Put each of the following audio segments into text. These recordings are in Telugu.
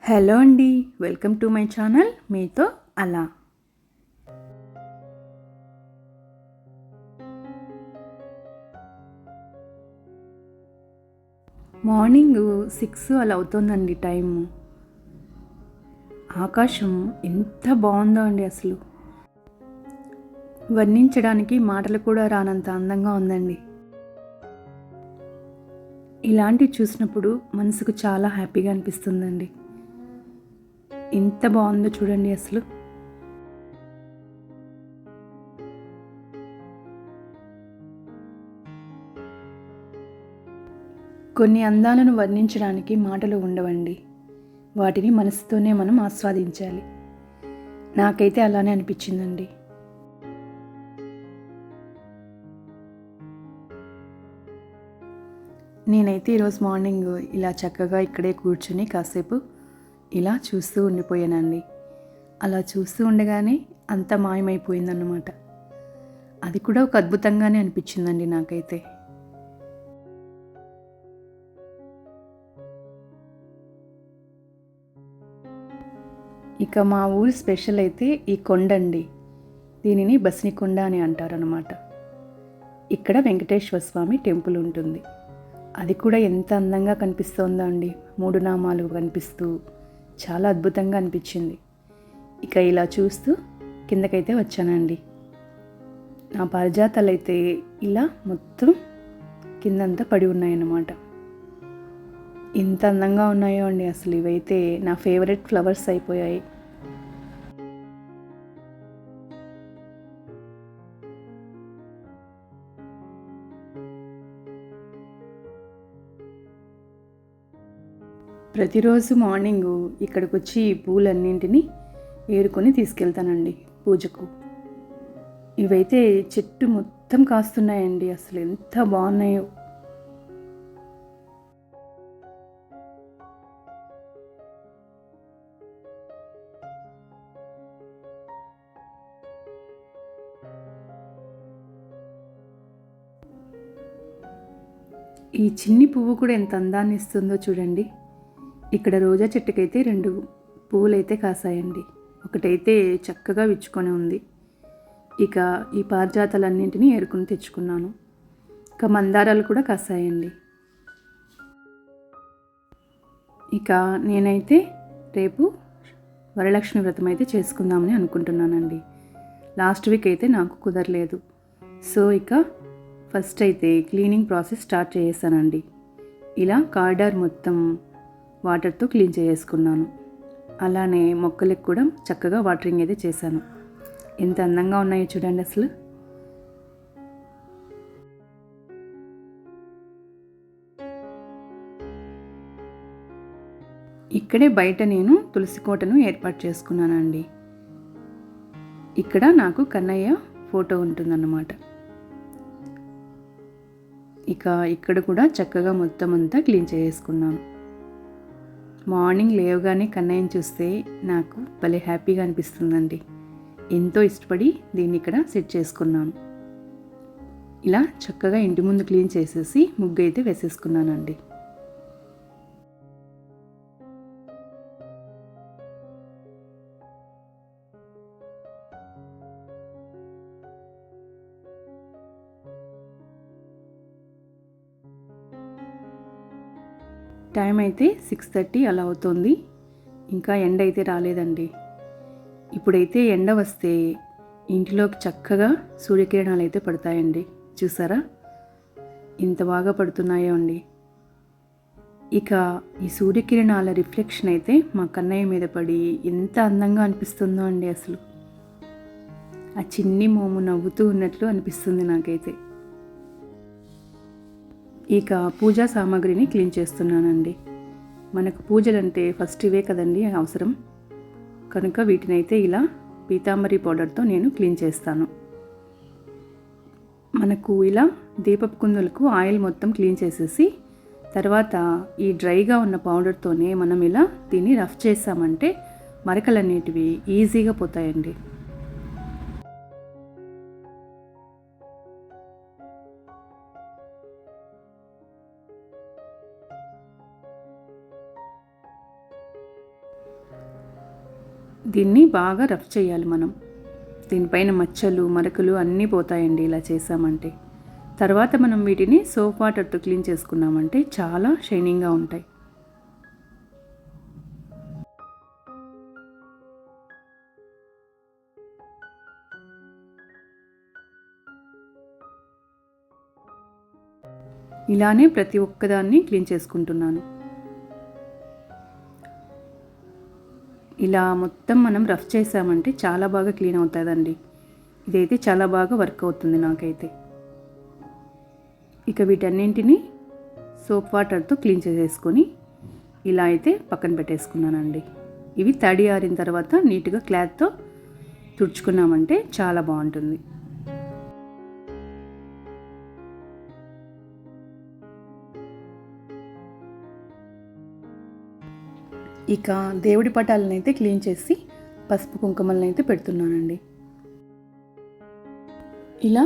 హలో అండి, వెల్కమ్ టు మై ఛానల్ మీతో అలా. మార్నింగ్ 6 అలా అవుతుందండి టైము. ఆకాశం ఎంత బాగుందో అండి, అసలు వర్ణించడానికి మాటలు కూడా రానంత అందంగా ఉందండి. ఇలాంటివి చూసినప్పుడు మనసుకు చాలా హ్యాపీగా అనిపిస్తుందండి. ఎంత బాగుందో చూడండి అసలు. కొన్ని అందాలను వర్ణించడానికి మాటలు ఉండవండి, వాటిని మనసుతోనే మనం ఆస్వాదించాలి. నాకైతే అలానే అనిపించిందండి. నేనైతే ఈరోజు మార్నింగ్ ఇలా చక్కగా ఇక్కడే కూర్చుని కాసేపు ఇలా చూస్తూ ఉండిపోయానండి. అలా చూస్తూ ఉండగానే అంత మాయమైపోయిందన్నమాట. అది కూడా ఒక అద్భుతంగానే అనిపించిందండి నాకైతే. ఇక మా ఊరి స్పెషల్ అయితే ఈ కొండ అండి. దీనిని బస్ని కొండ అని అంటారనమాట. ఇక్కడ వెంకటేశ్వర స్వామి టెంపుల్ ఉంటుంది. అది కూడా ఎంత అందంగా కనిపిస్తోందో అండి, 3 నామాలు కనిపిస్తూ చాలా అద్భుతంగా అనిపించింది. ఇక ఇలా చూస్తూ కిందకైతే వచ్చానండి. నా పారిజాతాలు అయితే ఇలా మొత్తం కిందంతా పడి ఉన్నాయన్నమాట. ఎంత అందంగా ఉన్నాయో అండి అసలు. ఇవైతే నా ఫేవరెట్ ఫ్లవర్స్ అయిపోయాయి. ప్రతిరోజు మార్నింగు ఇక్కడికి వచ్చి ఈ పూలన్నింటినీ ఏరుకొని తీసుకెళ్తానండి పూజకు. ఇవైతే చెట్టు మొత్తం కాస్తున్నాయండి, అసలు ఎంత బాగున్నాయో. ఈ చిన్ని పువ్వు కూడా ఎంత అందాన్ని ఇస్తుందో చూడండి. ఇక్కడ రోజా చెట్టుకైతే 2 పువ్వులైతే కాసాయండి. ఒకటైతే చక్కగా విచ్చుకొని ఉంది. ఇక ఈ పారిజాతాలన్నింటినీ ఏరుకుని తెచ్చుకున్నాను. ఇక మందారాలు కూడా కాసాయండి. ఇక నేనైతే రేపు వరలక్ష్మి వ్రతం అయితే చేసుకుందామని అనుకుంటున్నానండి. లాస్ట్ వీక్ అయితే నాకు కుదరలేదు. సో ఇక ఫస్ట్ అయితే క్లీనింగ్ ప్రాసెస్ స్టార్ట్ చేసేసానండి. ఇలా కారిడార్ మొత్తం వాటర్తో క్లీన్ చేసుకున్నాను. అలానే మొక్కలకు కూడా చక్కగా వాటరింగ్ అయితే చేశాను. ఎంత అందంగా ఉన్నాయో చూడండి అసలు. ఇక్కడే బయట నేను తులసి కోటను ఏర్పాటు చేసుకున్నానండి. ఇక్కడ నాకు కన్నయ్య ఫోటో ఉంటుందన్నమాట. ఇక ఇక్కడ కూడా చక్కగా మొత్తం అంతా క్లీన్ చేసుకున్నాను. మార్నింగ్ లేవగానే కన్నయ్యని చూస్తే నాకు భలే హ్యాపీగా అనిపిస్తుందండి. ఎంతో ఇష్టపడి దీన్ని ఇక్కడ సెట్ చేసుకున్నాను. ఇలా చక్కగా ఇంటి ముందు క్లీన్ చేసేసి ముగ్గు అయితే వేసేసుకున్నానండి. టైం అయితే 6:30 అలా అవుతుంది. ఇంకా ఎండ అయితే రాలేదండి. ఇప్పుడైతే ఎండ వస్తే ఇంటిలోకి చక్కగా సూర్యకిరణాలు అయితే పడతాయండి. చూసారా ఎంత బాగా పడుతున్నాయో అండి. ఇక ఈ సూర్యకిరణాల రిఫ్లెక్షన్ అయితే మా కన్నయ్య మీద పడి ఎంత అందంగా అనిపిస్తుందో అండి అసలు. ఆ చిన్ని మోము నవ్వుతూ ఉన్నట్లు అనిపిస్తుంది నాకైతే. ఇక పూజా సామాగ్రిని క్లీన్ చేస్తున్నానండి. మనకు పూజలంటే ఫస్ట్ ఇవే కదండి అవసరం. కనుక వీటినైతే ఇలా పీతాంబరి పౌడర్తో నేను క్లీన్ చేస్తాను. మనకు ఇలా దీపపు కుందులకు ఆయిల్ మొత్తం క్లీన్ చేసేసి తర్వాత ఈ డ్రైగా ఉన్న పౌడర్తోనే మనం ఇలా దీన్ని రఫ్ చేసామంటే మరకలన్నిటివి ఈజీగా పోతాయండి. దీన్ని బాగా రఫ్ చేయాలి మనం. దీనిపైన మచ్చలు మరకలు అన్నీ పోతాయండి ఇలా చేసామంటే. తర్వాత మనం వీటిని సోప్ వాటర్తో క్లీన్ చేసుకున్నామంటే చాలా షైనింగ్గా ఉంటాయి. ఇలానే ప్రతి ఒక్కదాన్ని క్లీన్ చేసుకుంటున్నాను. ఇలా మొత్తం మనం రఫ్ చేసామంటే చాలా బాగా క్లీన్ అవుతుందండి. ఇదైతే చాలా బాగా వర్క్ అవుతుంది నాకైతే. ఇక వీటన్నింటినీ సోప్ వాటర్తో క్లీన్ చేసేసుకొని ఇలా అయితే పక్కన పెట్టేసుకున్నానండి. ఇవి తడి ఆరిన తర్వాత నీట్గా క్లాత్తో తుడుచుకున్నామంటే చాలా బాగుంటుంది. ఇక దేవుడి పటాలను అయితే క్లీన్ చేసి పసుపు కుంకుమలను అయితే పెడుతున్నానండి. ఇలా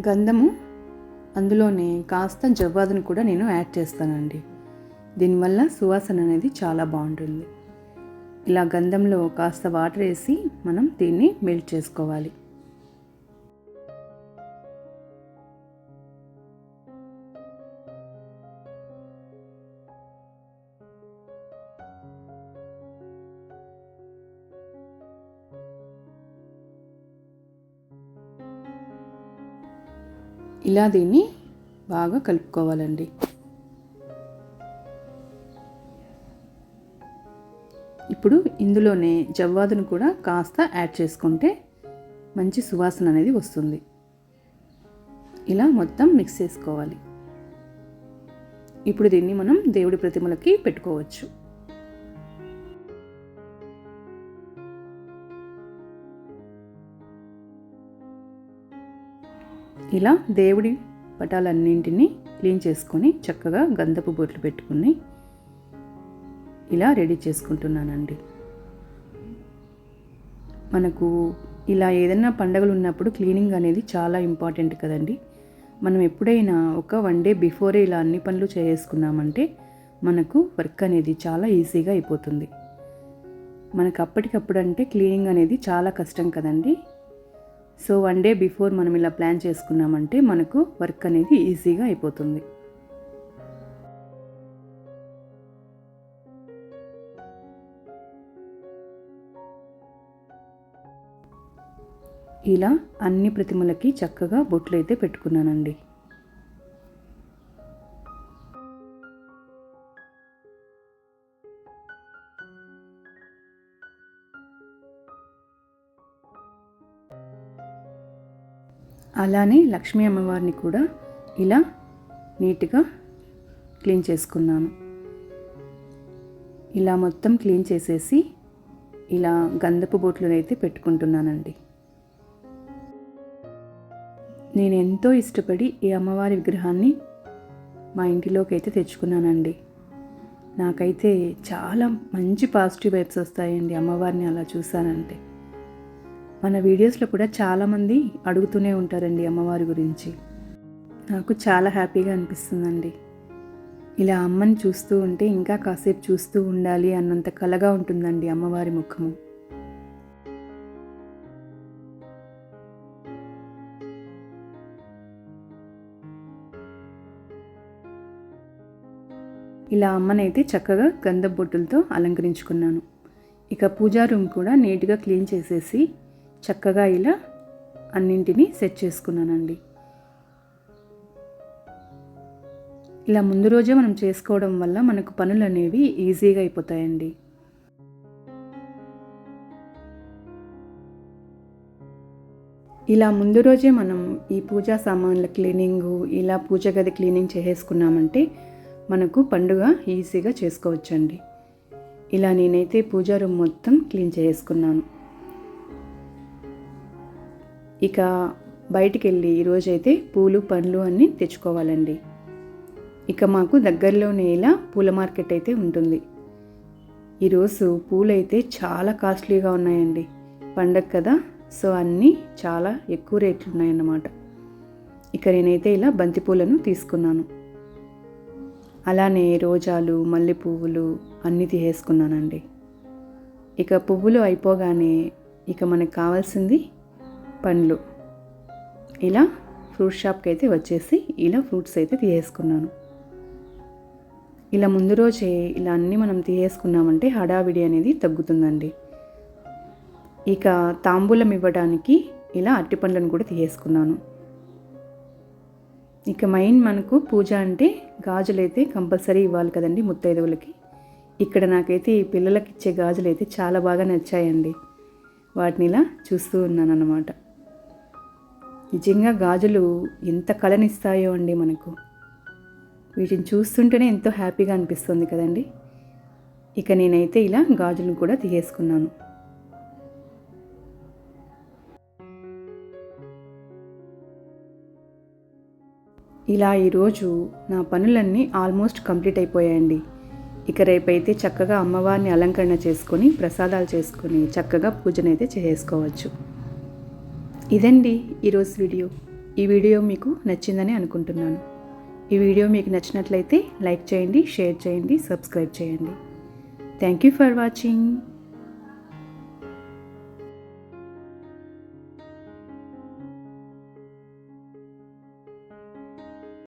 గంధము అందులోనే కాస్త జవ్వాదును కూడా నేను యాడ్ చేస్తానండి. దీనివల్ల సువాసన అనేది చాలా బాగుంటుంది. ఇలా గంధంలో కాస్త వాటర్ వేసి మనం దీన్ని మెల్ట్ చేసుకోవాలి. ఇలా దీన్ని బాగా కలుపుకోవాలండి. ఇప్పుడు ఇందులోనే జవ్వాదును కూడా కాస్త యాడ్ చేసుకుంటే మంచి సువాసన అనేది వస్తుంది. ఇలా మొత్తం మిక్స్ చేసుకోవాలి. ఇప్పుడు దీన్ని మనం దేవుడి ప్రతిమలకి పెట్టుకోవచ్చు. ఇలా దేవుడి పటాలన్నింటినీ క్లీన్ చేసుకొని చక్కగా గంధపు బొట్లు పెట్టుకుని ఇలా రెడీ చేసుకుంటున్నానండి. మనకు ఇలా ఏదైనా పండుగలు ఉన్నప్పుడు క్లీనింగ్ అనేది చాలా ఇంపార్టెంట్ కదండి. మనం ఎప్పుడైనా ఒక 1 డే బిఫోరే ఇలా అన్ని పనులు చేసుకున్నామంటే మనకు వర్క్ అనేది చాలా ఈజీగా అయిపోతుంది. మనకు అప్పటికప్పుడు అంటే క్లీనింగ్ అనేది చాలా కష్టం కదండి. సో 1 డే బిఫోర్ మనం ఇలా ప్లాన్ చేసుకున్నామంటే మనకు వర్క్ అనేది ఈజీగా అయిపోతుంది. ఇలా అన్ని ప్రతిమలకి చక్కగా బొట్లు అయితే పెట్టుకున్నానండి. అలానే లక్ష్మీ అమ్మవారిని కూడా ఇలా నీట్గా క్లీన్ చేసుకున్నాను. ఇలా మొత్తం క్లీన్ చేసేసి ఇలా గంధపు బొట్లు అయితే పెట్టుకుంటున్నానండి. నేను ఎంతో ఇష్టపడి ఈ అమ్మవారి విగ్రహాన్ని మా ఇంటిలోకి అయితే తెచ్చుకున్నానండి. నాకైతే చాలా మంచి పాజిటివ్ వైబ్స్ వస్తాయండి అమ్మవారిని అలా చూసానంటే. మన వీడియోస్లో కూడా చాలామంది అడుగుతూనే ఉంటారండి అమ్మవారి గురించి. నాకు చాలా హ్యాపీగా అనిపిస్తుందండి. ఇలా అమ్మని చూస్తూ ఉంటే ఇంకా కాసేపు చూస్తూ ఉండాలి అన్నంత కలగా ఉంటుందండి అమ్మవారి ముఖము. ఇలా అమ్మనైతే చక్కగా గంధపు బొట్టులతో అలంకరించుకున్నాను. ఇక పూజా రూమ్ కూడా నీట్గా క్లీన్ చేసేసి చక్కగా ఇలా అన్నింటినీ సెట్ చేసుకున్నానండి. ఇలా ముందు రోజే మనం చేసుకోవడం వల్ల మనకు పనులు అనేవి ఈజీగా అయిపోతాయండి. ఇలా ముందు రోజే మనం ఈ పూజా సామాన్ల క్లీనింగు ఇలా పూజ గది క్లీనింగ్ చేసేసుకున్నామంటే మనకు పండుగ ఈజీగా చేసుకోవచ్చండి. ఇలా నేనైతే పూజా రూమ్ మొత్తం క్లీన్ చేసుకున్నాను. ఇక బయటికి వెళ్ళి ఈరోజైతే పూలు పండ్లు అన్నీ తెచ్చుకోవాలండి. ఇక మాకు దగ్గరలోనే ఇలా పూల మార్కెట్ అయితే ఉంటుంది. ఈరోజు పూలు అయితే చాలా కాస్ట్లీగా ఉన్నాయండి. పండగ కదా, సో అన్నీ చాలా ఎక్కువ రేట్లు ఉన్నాయన్నమాట. ఇక నేనైతే ఇలా బంతి పూలను తీసుకున్నాను. అలానే రోజాలు మల్లె పువ్వులు అన్నీ తీసేసుకున్నానండి. ఇక పువ్వులు అయిపోగానే ఇక మనకు కావాల్సింది పండ్లు. ఇలా ఫ్రూట్ షాప్కి అయితే వచ్చేసి ఇలా ఫ్రూట్స్ అయితే తీసేసుకున్నాను. ఇలా ముందు రోజే ఇలా అన్నీ మనం తీసేసుకున్నామంటే హడావిడి అనేది తగ్గుతుందండి. ఇక తాంబూలం ఇవ్వడానికి ఇలా అరటిపండ్లను కూడా తీసేసుకున్నాను. ఇక మెయిన్ మనకు పూజ అంటే గాజులు అయితే కంపల్సరీ ఇవ్వాలి కదండి ముత్తైదువులకి. ఇక్కడ నాకైతే ఈ పిల్లలకి ఇచ్చే గాజులు అయితే చాలా బాగా నచ్చాయండి. వాటిని ఇలా చూస్తూ ఉన్నాను అన్నమాట. నిజంగా గాజులు ఎంత కళనిస్తాయో అండి మనకు. వీటిని చూస్తుంటేనే ఎంతో హ్యాపీగా అనిపిస్తుంది కదండి. ఇక నేనైతే ఇలా గాజులను కూడా తీసేసుకున్నాను. ఇలా ఈరోజు నా పనులన్నీ ఆల్మోస్ట్ కంప్లీట్ అయిపోయాయండి. ఇక రేపైతే చక్కగా అమ్మవారిని అలంకరణ చేసుకొని ప్రసాదాలు చేసుకొని చక్కగా పూజనైతే చేసుకోవచ్చు. ఇదండి ఈరోజు వీడియో. ఈ వీడియో మీకు నచ్చిందని అనుకుంటున్నాను. ఈ వీడియో మీకు నచ్చినట్లయితే లైక్ చేయండి, షేర్ చేయండి, సబ్స్క్రైబ్ చేయండి. Thank you for watching.